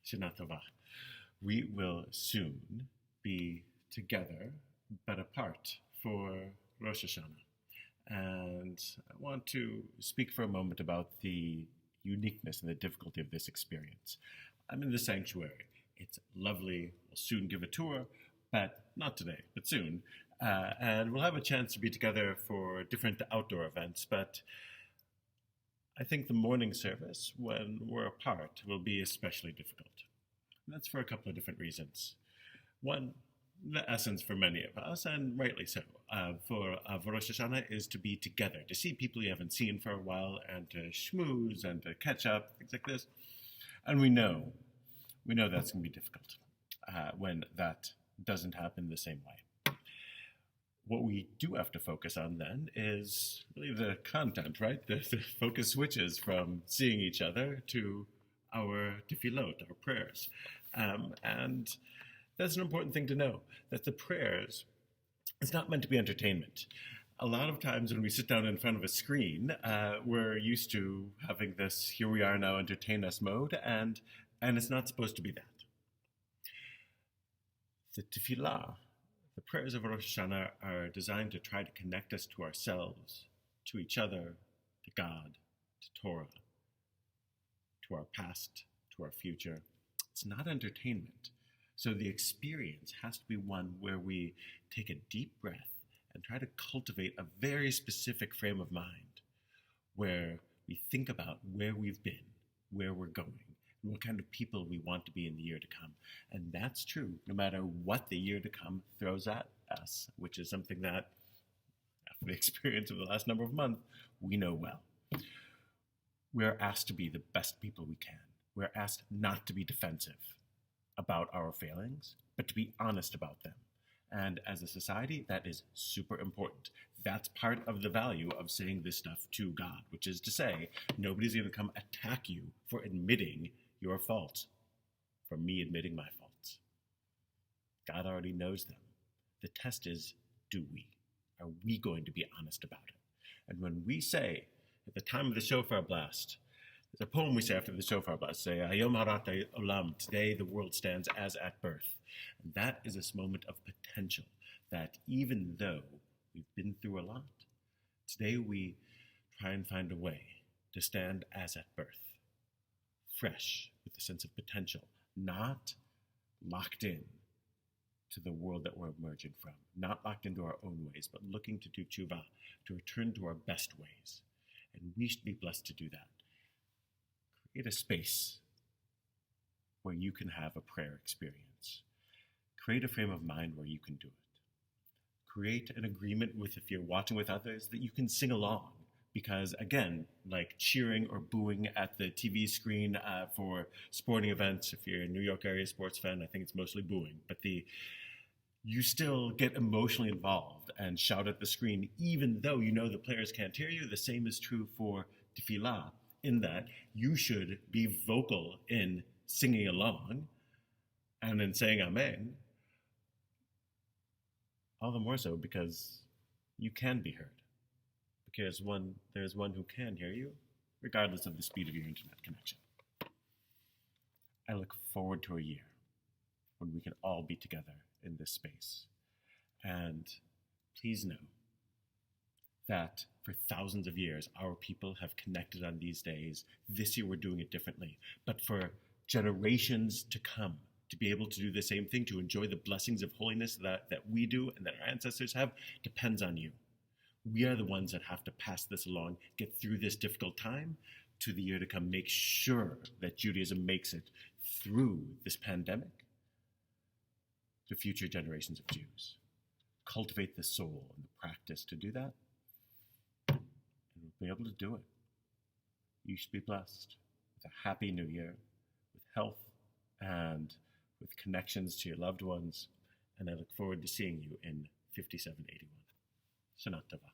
Shana Tova. We will soon be together, but apart for Rosh Hashanah. And I want to speak for a moment about the uniqueness and the difficulty of this experience. I'm in the sanctuary. It's lovely. We'll soon give a tour, but not today, but soon. And we'll have a chance to be together for different outdoor events, but I think the morning service, when we're apart, will be especially difficult. And that's for a couple of different reasons. One, the essence for many of us, and rightly so, for Rosh Hashanah is to be together, to see people you haven't seen for a while, and to schmooze and to catch up, things like this. And we know that's going to be difficult when that doesn't happen the same way. What we do have to focus on then is really the content, right? The focus switches from seeing each other to our tefillot, our prayers. And that's an important thing to know, that the prayers, it's not meant to be entertainment. A lot of times when we sit down in front of a screen, we're used to having this, here we are now, entertain us mode, and it's not supposed to be that. The tefillah, the prayers of Rosh Hashanah, are designed to try to connect us to ourselves, to each other, to God, to Torah, to our past, to our future. It's not entertainment. So the experience has to be one where we take a deep breath and try to cultivate a very specific frame of mind, where we think about where we've been, where we're going, and what kind of people we want to be in the year to come. And that's true no matter what the year to come throws at us, which is something that, after the experience of the last number of months, we know well. We're asked to be the best people we can. We're asked not to be defensive about our failings, but to be honest about them. And as a society, that is super important. That's part of the value of saying this stuff to God, which is to say, nobody's going to come attack you for admitting your faults, for me admitting my faults. God already knows them. The test is, do we? Are we going to be honest about it? And when we say, at the time of the shofar blast, there's a poem we say after the shofar blast, say, Hayom harat olam, today the world stands as at birth. And that is this moment of potential, that even though we've been through a lot, today we try and find a way to stand as at birth, fresh, with a sense of potential, not locked in to the world that we're emerging from, not locked into our own ways, but looking to do tshuva, to return to our best ways. And we should be blessed to do that. Create a space where you can have a prayer experience. Create a frame of mind where you can do it. Create an agreement with, if you're watching with others, that you can sing along. Because again, like cheering or booing at the TV screen for sporting events, if you're a New York area sports fan, I think it's mostly booing. But you still get emotionally involved and shout at the screen, even though you know the players can't hear you. The same is true for tefillah, in that you should be vocal in singing along and in saying Amen, all the more so because you can be heard. Because there's one who can hear you, regardless of the speed of your internet connection. I look forward to a year when we can all be together in this space. And please know that for thousands of years, our people have connected on these days. This year, we're doing it differently. But for generations to come, to be able to do the same thing, to enjoy the blessings of holiness that we do and that our ancestors have, depends on you. We are the ones that have to pass this along, get through this difficult time to the year to come, make sure that Judaism makes it through this pandemic to future generations of Jews. Cultivate the soul and the practice to do that, and we'll be able to do it. You should be blessed with a happy new year, with health and with connections to your loved ones, and I look forward to seeing you in 5781. Shana Tova.